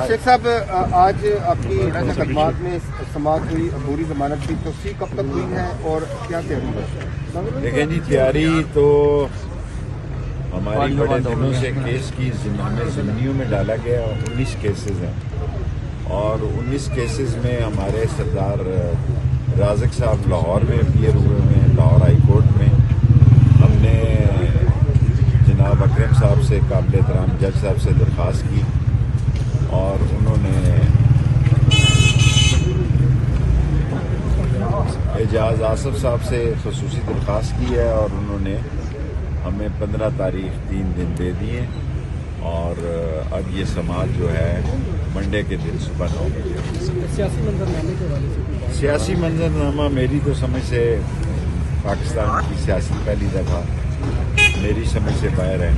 शेख साहब, आज आपकी मुकदमात में समाअत हुई, अबूरी जमानत की तौसीक कब तक हुई है और क्या तैयारी है? देखें जी, तैयारी तो हमारी बड़े दिनों से केस की हमें ज़िम्मियों में डाला गया। 19 केसेस हैं और 19 केसेस में हमारे सरदार राज़िक साहब लाहौर में अपीयर हुए हैं, लाहौर हाई कोर्ट में। हमने जनाब अकरम साहब से, काबिल एहतराम जज साहब से दरख्वास्त की और उन्होंने एजाज आसफ साहब से खसूसी दरख्वास्त की है और उन्होंने हमें 15 तारीख 3 दिन दे दिए और अब ये समाज जो है मंडे के दिन सुबह 9 बजे। सियासी मंजरनामा मेरी तो समझ से पाकिस्तान की सियासी पहली दफ़ा मेरी समझ से बाहर है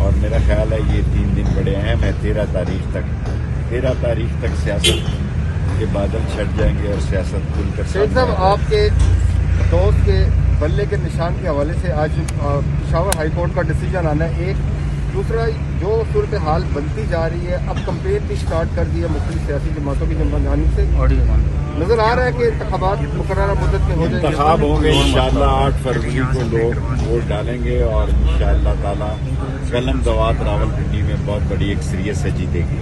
और मेरा ख्याल है ये 3 दिन बड़े अहम है। 13 तारीख तक सियासत के बादल छट जाएंगे और सियासत खुलकर शेख साहब, आपके दोस्त के बल्ले के निशान के हवाले से आज पेशावर हाई कोर्ट का डिसीजन आना है। एक दूसरा, जो सूरत हाल बनती जा रही है, अब कंपेयर भी स्टार्ट कर दी है मुख्तलिफ सियासी जमातों की जमानी से। नजर आ रहा है कि इंतखाबात मुकर्ररा मुद्दत में हो जाएंगे, इंतखाब होंगे इंशाअल्लाह। 8 फरवरी को लोग वोट डालेंगे और इंशाअल्लाह ताला कलम दवात रावलपिंडी में बहुत बड़ी अक्सरियत से जीतेगी।